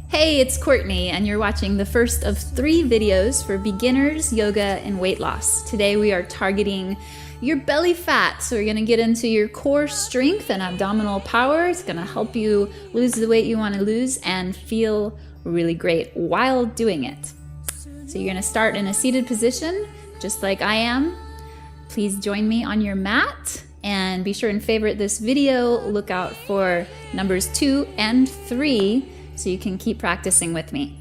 Hey, it's Courtney, and you're watching the first of 3 videos for beginners, yoga, and weight loss. Today we are targeting your belly fat. So we're gonna get into your core strength and abdominal power. It's gonna help you lose the weight you wanna lose and feel really great while doing it. So you're gonna start in a seated position, just like I am. Please join me on your mat and be sure and favorite this video. Look out for numbers 2 and 3 so you can keep practicing with me.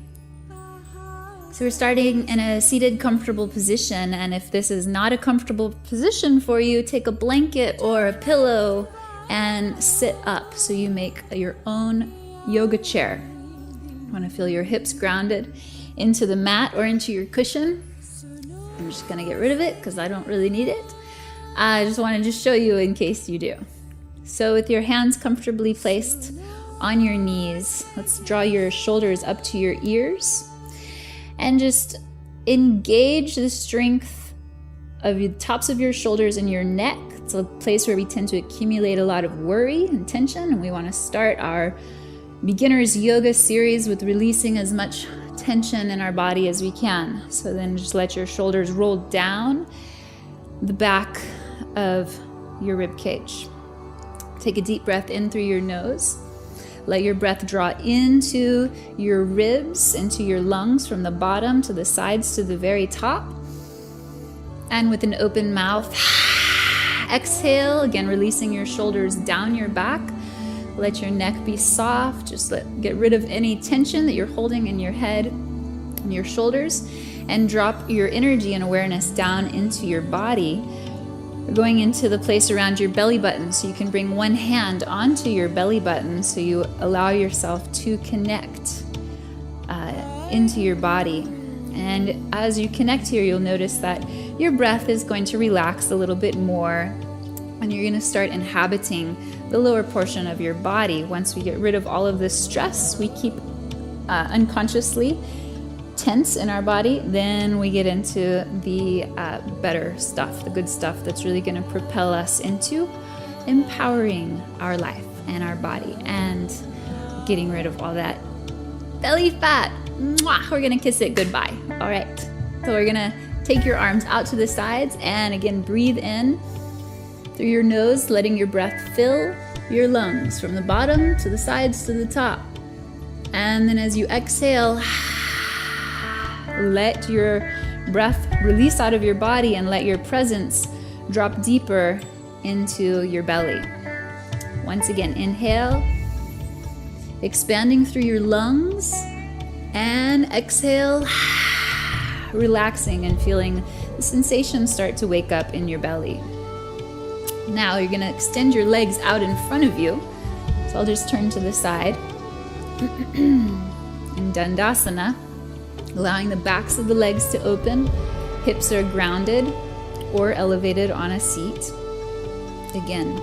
So we're starting in a seated, comfortable position, and if this is not a comfortable position for you, take a blanket or a pillow and sit up so you make your own yoga chair. You want to feel your hips grounded into the mat or into your cushion. I'm just gonna get rid of it because I don't really need it. I just wanted to show you in case you do. So with your hands comfortably placed on your knees, let's draw your shoulders up to your ears and just engage the strength of the tops of your shoulders and your neck. It's a place where we tend to accumulate a lot of worry and tension, and we want to start our beginners yoga series with releasing as much tension in our body as we can. So then just let your shoulders roll down the back of your rib cage. Take a deep breath in through your nose. Let your breath draw into your ribs, into your lungs from the bottom to the sides to the very top. And with an open mouth, exhale, again releasing your shoulders down your back. Let your neck be soft. Just get rid of any tension that you're holding in your head and your shoulders, and drop your energy and awareness down into your body. We're going into the place around your belly button, so you can bring one hand onto your belly button so you allow yourself to connect into your body. And as you connect here, you'll notice that your breath is going to relax a little bit more, and you're going to start inhabiting the lower portion of your body. Once we get rid of all of this stress we keep unconsciously tense in our body, then we get into the better stuff, the good stuff that's really going to propel us into empowering our life and our body and getting rid of all that belly fat. Mwah! We're going to kiss it goodbye. All right. So we're going to take your arms out to the sides and again breathe in through your nose, letting your breath fill your lungs from the bottom to the sides to the top. And then as you exhale, let your breath release out of your body and let your presence drop deeper into your belly. Once again, inhale, expanding through your lungs, and exhale, relaxing and feeling the sensations start to wake up in your belly. Now you're going to extend your legs out in front of you. So I'll just turn to the side. In Dandasana, allowing the backs of the legs to open, hips are grounded or elevated on a seat. Again,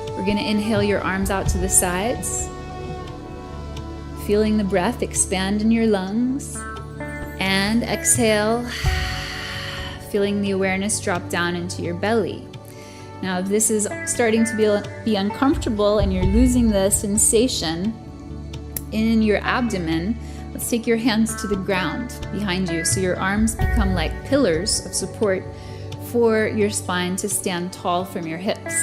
we're going to inhale your arms out to the sides, feeling the breath expand in your lungs, and exhale, feeling the awareness drop down into your belly. Now, if this is starting to be uncomfortable and you're losing the sensation in your abdomen, let's take your hands to the ground behind you so your arms become like pillars of support for your spine to stand tall from your hips.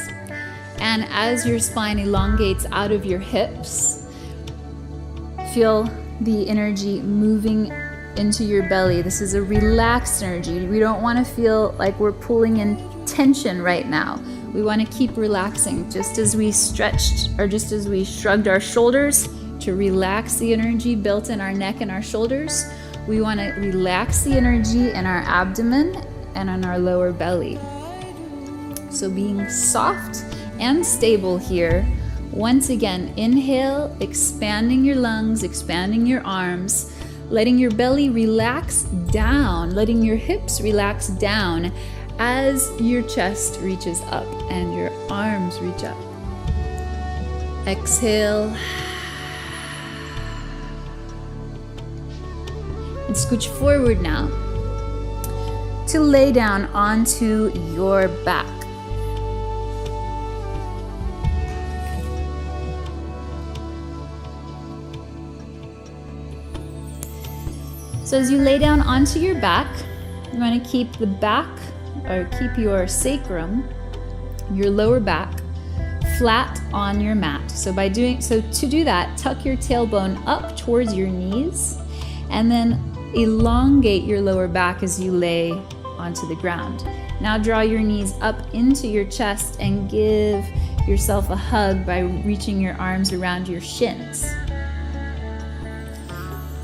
And as your spine elongates out of your hips, feel the energy moving into your belly. This is a relaxed energy. We don't want to feel like we're pulling in tension right now. We want to keep relaxing, just as we stretched or just as we shrugged our shoulders to relax the energy built in our neck and our shoulders. We want to relax the energy in our abdomen and on our lower belly. So being soft and stable here. Once again, inhale, expanding your lungs, expanding your arms, letting your belly relax down, letting your hips relax down as your chest reaches up and your arms reach up. Exhale. And scooch forward now to lay down onto your back. So as you lay down onto your back, you want to keep the back, or keep your sacrum, your lower back, flat on your mat. So to do that, tuck your tailbone up towards your knees and then elongate your lower back as you lay onto the ground. Now draw your knees up into your chest and give yourself a hug by reaching your arms around your shins.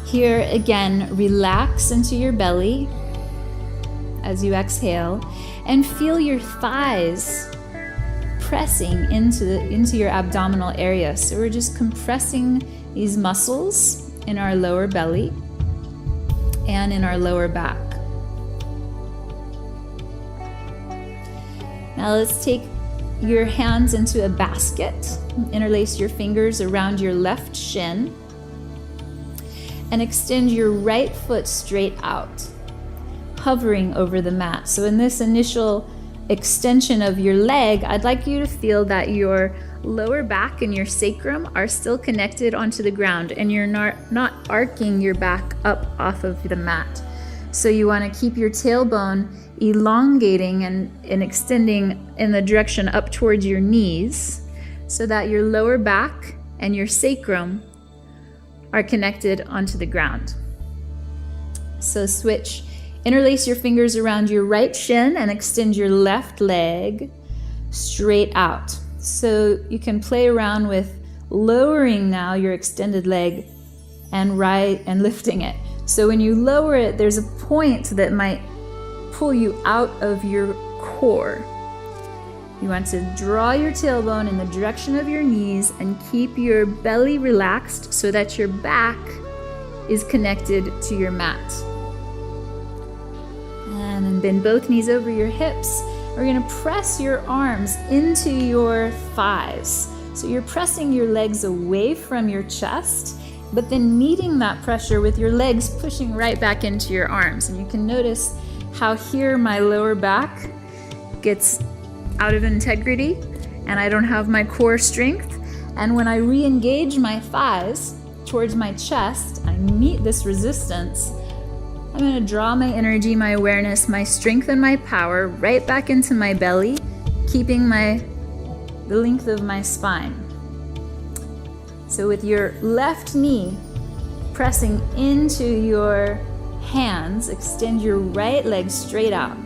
Here again, relax into your belly as you exhale and feel your thighs pressing into your abdominal area. So we're just compressing these muscles in our lower belly and in our lower back. Now let's take your hands into a basket, interlace your fingers around your left shin, and extend your right foot straight out, hovering over the mat. So in this initial extension of your leg, I'd like you to feel that your lower back and your sacrum are still connected onto the ground and you're not arcing your back up off of the mat. So you want to keep your tailbone elongating and extending in the direction up towards your knees so that your lower back and your sacrum are connected onto the ground. So switch. Interlace your fingers around your right shin and extend your left leg straight out. So you can play around with lowering now your extended leg and lifting it. So when you lower it, there's a point that might pull you out of your core. You want to draw your tailbone in the direction of your knees and keep your belly relaxed so that your back is connected to your mat. And then bend both knees over your hips. We're going to press your arms into your thighs. So you're pressing your legs away from your chest, but then meeting that pressure with your legs pushing right back into your arms. And you can notice how here my lower back gets out of integrity and I don't have my core strength. And when I re-engage my thighs towards my chest, I meet this resistance. I'm going to draw my energy, my awareness, my strength, and my power right back into my belly, keeping the length of my spine. So with your left knee pressing into your hands, extend your right leg straight out,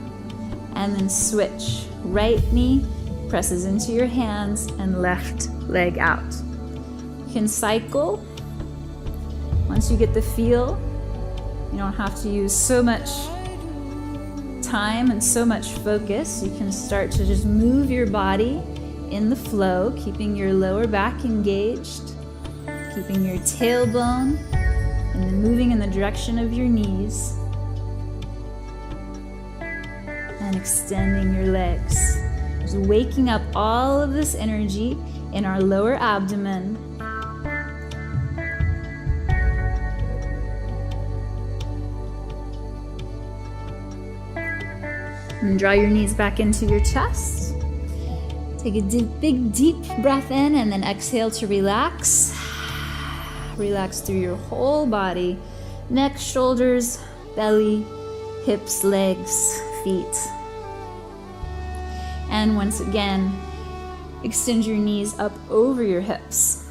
and then switch. Right knee presses into your hands and left leg out. You can cycle. Once you get the feel, you don't have to use so much time and so much focus. You can start to just move your body in the flow, keeping your lower back engaged, keeping your tailbone and then moving in the direction of your knees and extending your legs. Just waking up all of this energy in our lower abdomen. And draw your knees back into your chest. Take a big, deep breath in and then exhale to relax. Relax through your whole body. Neck, shoulders, belly, hips, legs, feet. And once again, extend your knees up over your hips.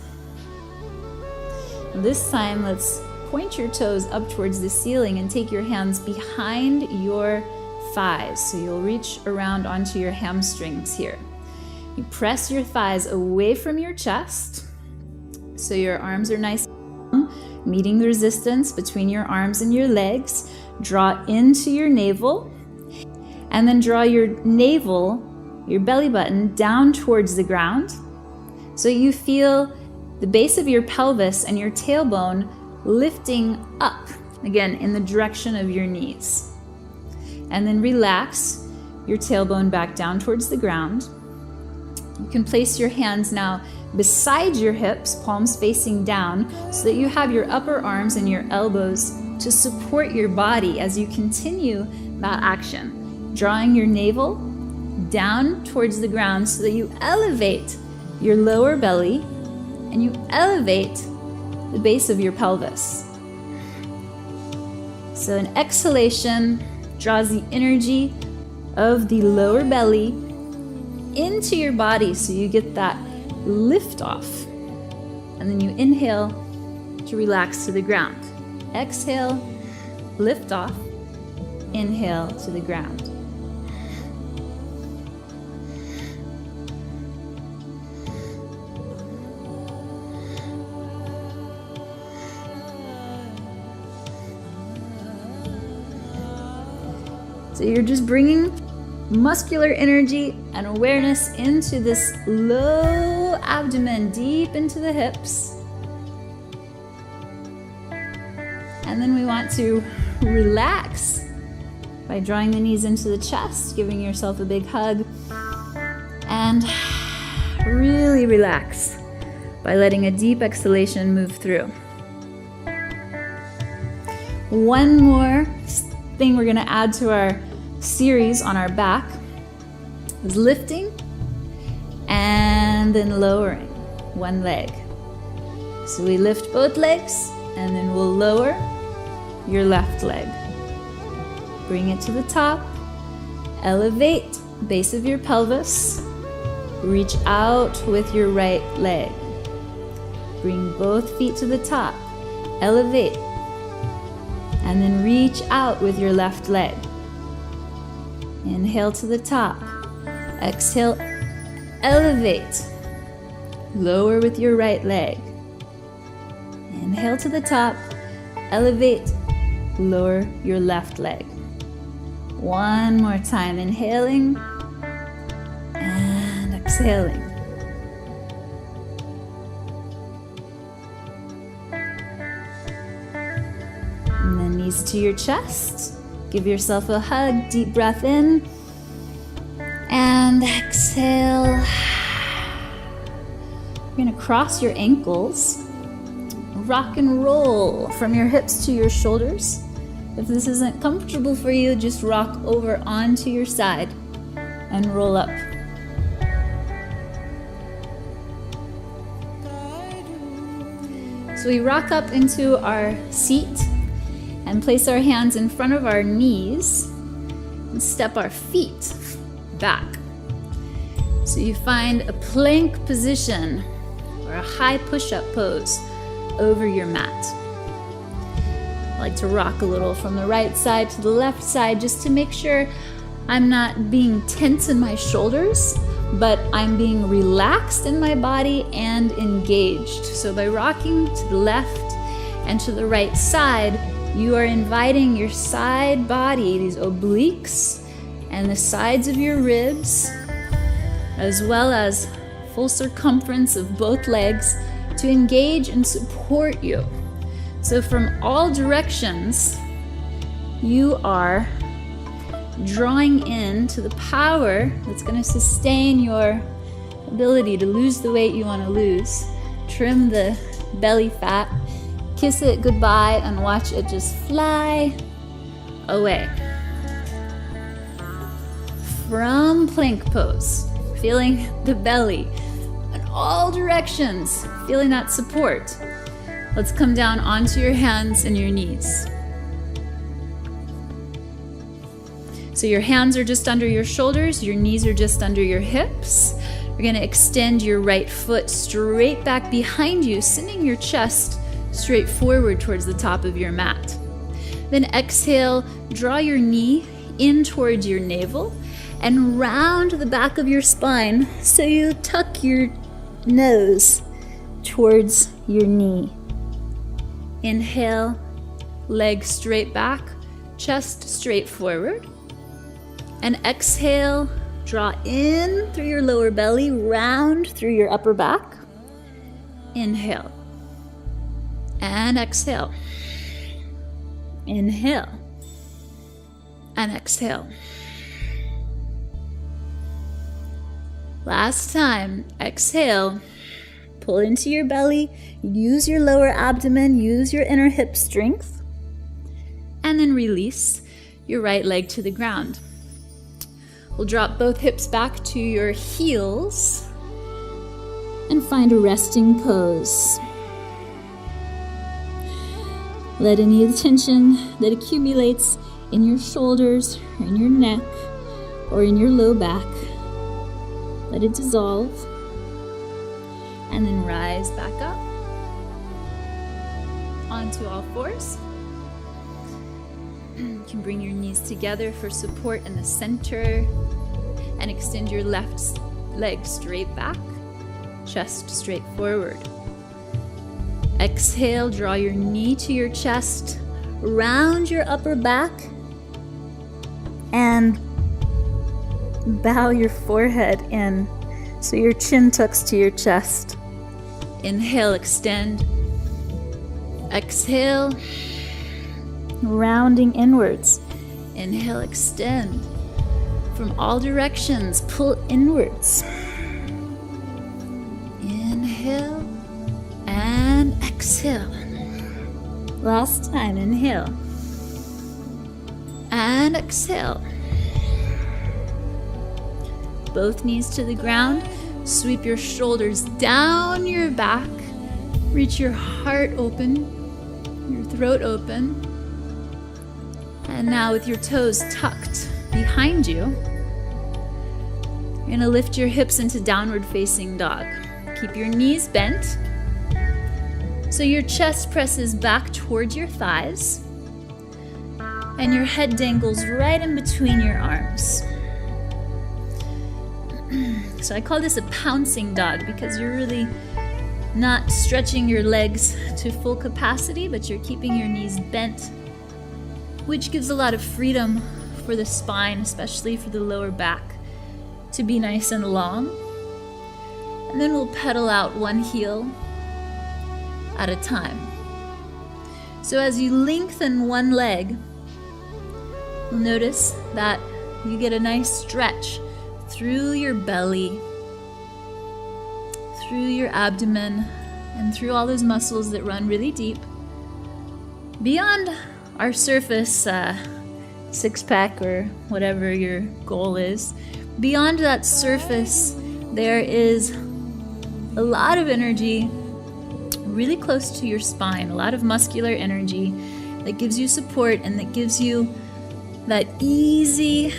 This time, let's point your toes up towards the ceiling and take your hands behind your thighs. So you'll reach around onto your hamstrings here. You press your thighs away from your chest so your arms are nice and long, meeting the resistance between your arms and your legs. Draw into your navel and then draw your navel, your belly button, down towards the ground so you feel the base of your pelvis and your tailbone lifting up, again, in the direction of your knees. And then relax your tailbone back down towards the ground. You can place your hands now beside your hips, palms facing down, so that you have your upper arms and your elbows to support your body as you continue that action. Drawing your navel down towards the ground so that you elevate your lower belly and you elevate the base of your pelvis. So an exhalation draws the energy of the lower belly into your body so you get that lift off. And then you inhale to relax to the ground. Exhale, lift off, inhale to the ground. So you're just bringing muscular energy and awareness into this low abdomen, deep into the hips. And then we want to relax by drawing the knees into the chest, giving yourself a big hug, and really relax by letting a deep exhalation move through. One more thing we're going to add to our series on our back is lifting and then lowering one leg. So we lift both legs and then we'll lower your left leg. Bring it to the top, elevate base of your pelvis, reach out with your right leg. Bring both feet to the top, elevate, and then reach out with your left leg. Inhale to the top. Exhale, elevate. Lower with your right leg. Inhale to the top. Elevate. Lower your left leg. One more time. Inhaling and exhaling. And then knees to your chest. Give yourself a hug, deep breath in, and exhale. You're gonna cross your ankles, rock and roll from your hips to your shoulders. If this isn't comfortable for you, just rock over onto your side and roll up. So we rock up into our seat and place our hands in front of our knees and step our feet back. So you find a plank position or a high push-up pose over your mat. I like to rock a little from the right side to the left side just to make sure I'm not being tense in my shoulders, but I'm being relaxed in my body and engaged. So by rocking to the left and to the right side, you are inviting your side body, these obliques, and the sides of your ribs, as well as full circumference of both legs, to engage and support you. So from all directions, you are drawing in to the power that's going to sustain your ability to lose the weight you want to lose, trim the belly fat, kiss it goodbye, and watch it just fly away. From plank pose, feeling the belly in all directions, feeling that support. Let's come down onto your hands and your knees. So your hands are just under your shoulders, your knees are just under your hips. You're going to extend your right foot straight back behind you, sending your chest straight forward towards the top of your mat. Then exhale, draw your knee in towards your navel and round the back of your spine so you tuck your nose towards your knee. Inhale, legs straight back, chest straight forward. And exhale, draw in through your lower belly, round through your upper back. Inhale. And exhale. Inhale. And exhale. Last time, exhale. Pull into your belly, use your lower abdomen, use your inner hip strength, and then release your right leg to the ground. We'll drop both hips back to your heels and find a resting pose. Let any of the tension that accumulates in your shoulders, or in your neck, or in your low back, let it dissolve. And then rise back up onto all fours. You can bring your knees together for support in the center and extend your left leg straight back, chest straight forward. Exhale, draw your knee to your chest, round your upper back, and bow your forehead in so your chin tucks to your chest. Inhale, extend. Exhale, rounding inwards. Inhale, extend. From all directions, pull inwards. Inhale and exhale. Last time, inhale and exhale. Both knees to the ground. Sweep your shoulders down your back. Reach your heart open, your throat open. And now with your toes tucked behind you, you're gonna lift your hips into downward facing dog. Keep your knees bent so your chest presses back toward your thighs and your head dangles right in between your arms. So I call this a pouncing dog because you're really not stretching your legs to full capacity, but you're keeping your knees bent, which gives a lot of freedom for the spine, especially for the lower back, to be nice and long. And then we'll pedal out one heel at a time. So as you lengthen one leg, you'll notice that you get a nice stretch through your belly, through your abdomen, and through all those muscles that run really deep. Beyond our surface six-pack or whatever your goal is, beyond that surface, there is a lot of energy really close to your spine, a lot of muscular energy that gives you support and that gives you that easy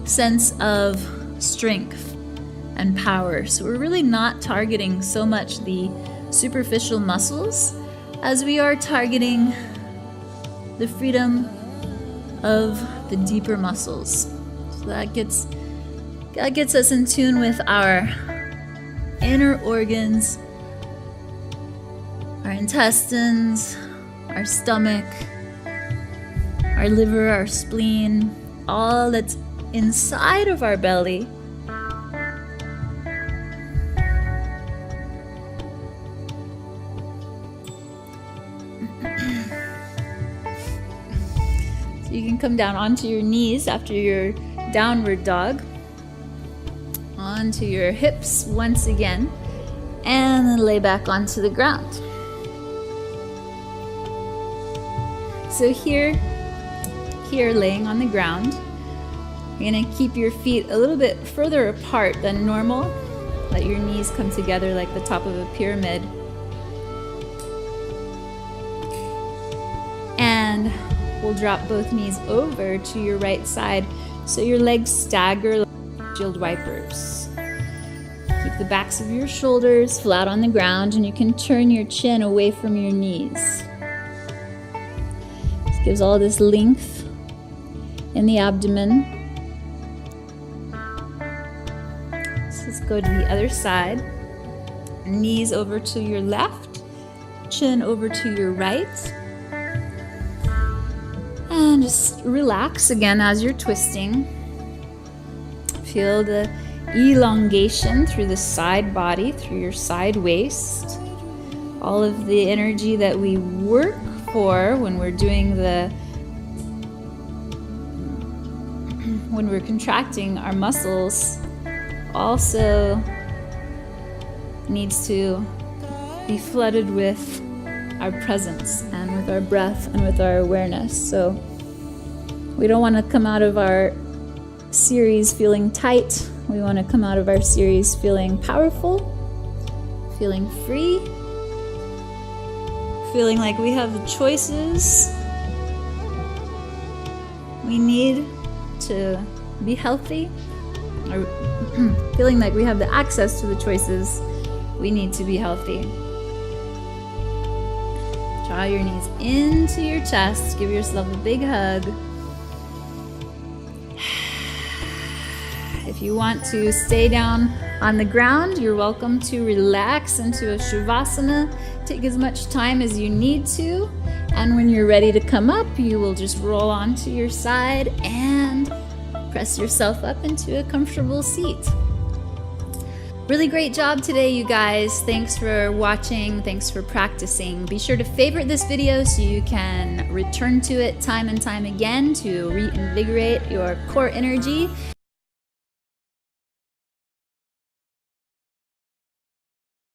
sense of strength and power. So we're really not targeting so much the superficial muscles as we are targeting the freedom of the deeper muscles. So that gets us in tune with our inner organs, our intestines, our stomach, our liver, our spleen, all that's inside of our belly. So you can come down onto your knees after your downward dog, onto your hips once again, and then lay back onto the ground. So here laying on the ground, you're gonna keep your feet a little bit further apart than normal. Let your knees come together like the top of a pyramid. And we'll drop both knees over to your right side so your legs stagger like windshield wipers. Keep the backs of your shoulders flat on the ground, and you can turn your chin away from your knees. This gives all this length in the abdomen. So let's go to the other side. Knees over to your left, chin over to your right. And just relax again as you're twisting. Feel the elongation through the side body, through your side waist. All of the energy that we work for when we're doing when we're contracting our muscles also needs to be flooded with our presence and with our breath and with our awareness. So we don't want to come out of our series feeling tight. We want to come out of our series feeling powerful, feeling free, Feeling like we have the choices we need to be healthy, or feeling like we have the access to the choices we need to be healthy. Draw your knees into your chest, give yourself a big hug. If you want to stay down on the ground, you're welcome to relax into a Shavasana. Take as much time as you need to. And when you're ready to come up, you will just roll onto your side and press yourself up into a comfortable seat. Really great job today, you guys. Thanks for watching. Thanks for practicing. Be sure to favorite this video so you can return to it time and time again to reinvigorate your core energy.